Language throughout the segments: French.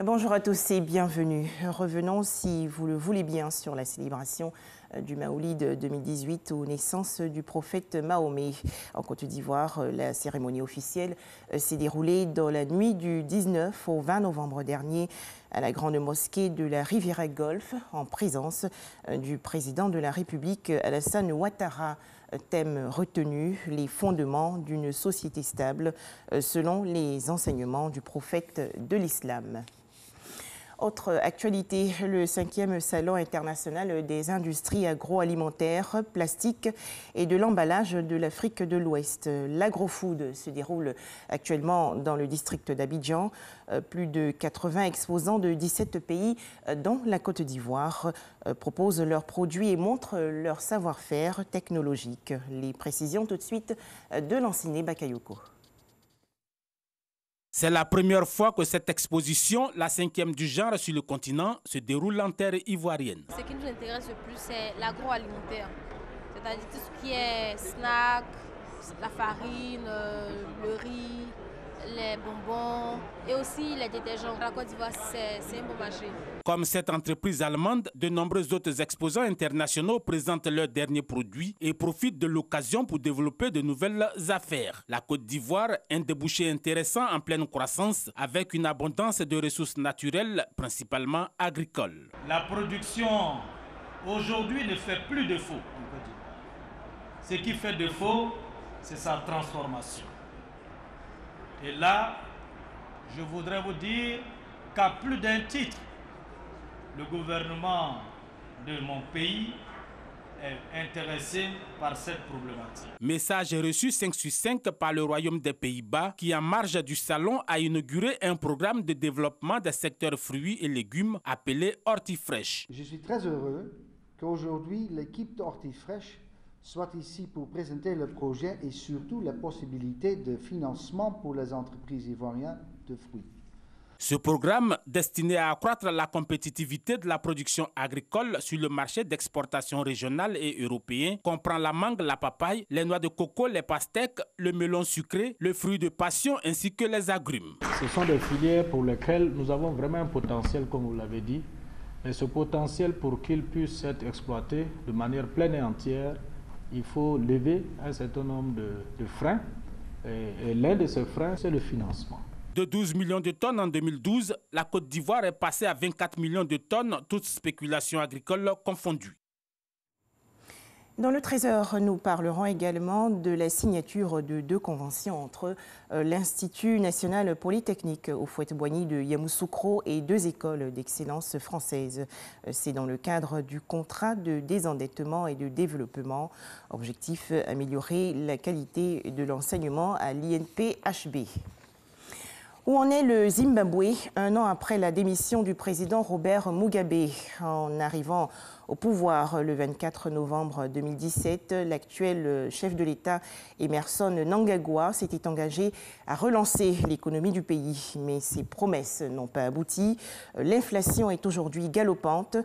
Bonjour à tous et bienvenue. Revenons, si vous le voulez bien, sur la célébration du Maoulid 2018 aux naissances du prophète Mahomet. En Côte d'Ivoire, la cérémonie officielle s'est déroulée dans la nuit du 19 au 20 novembre dernier à la grande mosquée de la Riviera Golfe, en présence du président de la République Alassane Ouattara. Thème retenu, les fondements d'une société stable, selon les enseignements du prophète de l'islam. Autre actualité, le 5e Salon international des industries agroalimentaires, plastiques et de l'emballage de l'Afrique de l'Ouest. L'Agrofood se déroule actuellement dans le district d'Abidjan. Plus de 80 exposants de 17 pays, dont la Côte d'Ivoire, proposent leurs produits et montrent leur savoir-faire technologique. Les précisions tout de suite de Lanciné Bakayoko. C'est la première fois que cette exposition, la 5e du genre sur le continent, se déroule en terre ivoirienne. Ce qui nous intéresse le plus, c'est l'agroalimentaire, c'est-à-dire tout ce qui est snack, la farine, le riz, les bonbons et aussi les détergents. La Côte d'Ivoire, c'est un bon marché. Comme cette entreprise allemande, de nombreux autres exposants internationaux présentent leurs derniers produits et profitent de l'occasion pour développer de nouvelles affaires. La Côte d'Ivoire, un débouché intéressant en pleine croissance avec une abondance de ressources naturelles, principalement agricoles. La production aujourd'hui ne fait plus défaut en Côte d'Ivoire. Ce qui fait défaut, c'est sa transformation. Et là, je voudrais vous dire qu'à plus d'un titre, le gouvernement de mon pays est intéressé par cette problématique. Message reçu 5 sur 5 par le Royaume des Pays-Bas qui, en marge du salon, a inauguré un programme de développement des secteurs fruits et légumes appelé Hortifresh. Je suis très heureux qu'aujourd'hui l'équipe d'Hortifresh soit ici pour présenter le projet et surtout la possibilité de financement pour les entreprises ivoiriennes de fruits. Ce programme, destiné à accroître la compétitivité de la production agricole sur le marché d'exportation régional et européen, comprend la mangue, la papaye, les noix de coco, les pastèques, le melon sucré, le fruit de passion ainsi que les agrumes. Ce sont des filières pour lesquelles nous avons vraiment un potentiel, comme vous l'avez dit, mais ce potentiel, pour qu'il puisse être exploité de manière pleine et entière, il faut lever un certain nombre de freins, et l'un de ces freins, c'est le financement. De 12 millions de tonnes en 2012, la Côte d'Ivoire est passée à 24 millions de tonnes, toutes spéculations agricoles confondues. Dans le Trésor, nous parlerons également de la signature de 2 conventions entre l'Institut national polytechnique Houphouët-Boigny de Yamoussoukro et 2 écoles d'excellence françaises. C'est dans le cadre du contrat de désendettement et de développement. Objectif, améliorer la qualité de l'enseignement à l'INPHB. Où en est le Zimbabwe, un an après la démission du président Robert Mugabe? En arrivant au pouvoir le 24 novembre 2017, l'actuel chef de l'État, Emmerson Mnangagwa, s'était engagé à relancer l'économie du pays. Mais ses promesses n'ont pas abouti. L'inflation est aujourd'hui galopante,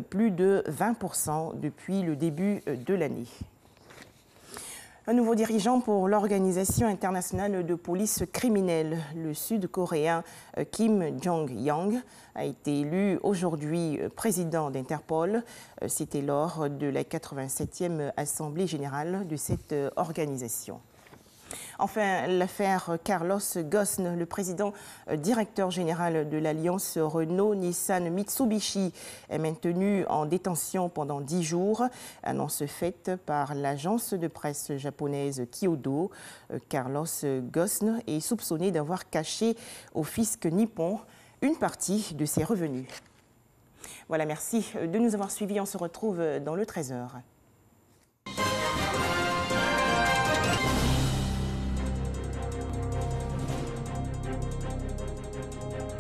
plus de 20% depuis le début de l'année. Un nouveau dirigeant pour l'Organisation internationale de police criminelle, le Sud-Coréen Kim Jong-yang, a été élu aujourd'hui président d'Interpol. C'était lors de la 87e Assemblée générale de cette organisation. Enfin, l'affaire Carlos Ghosn, le président directeur général de l'alliance Renault-Nissan-Mitsubishi, est maintenu en détention pendant 10 jours. Annonce faite par l'agence de presse japonaise Kyodo. Carlos Ghosn est soupçonné d'avoir caché au fisc nippon une partie de ses revenus. Voilà, merci de nous avoir suivis. On se retrouve dans le Trésor.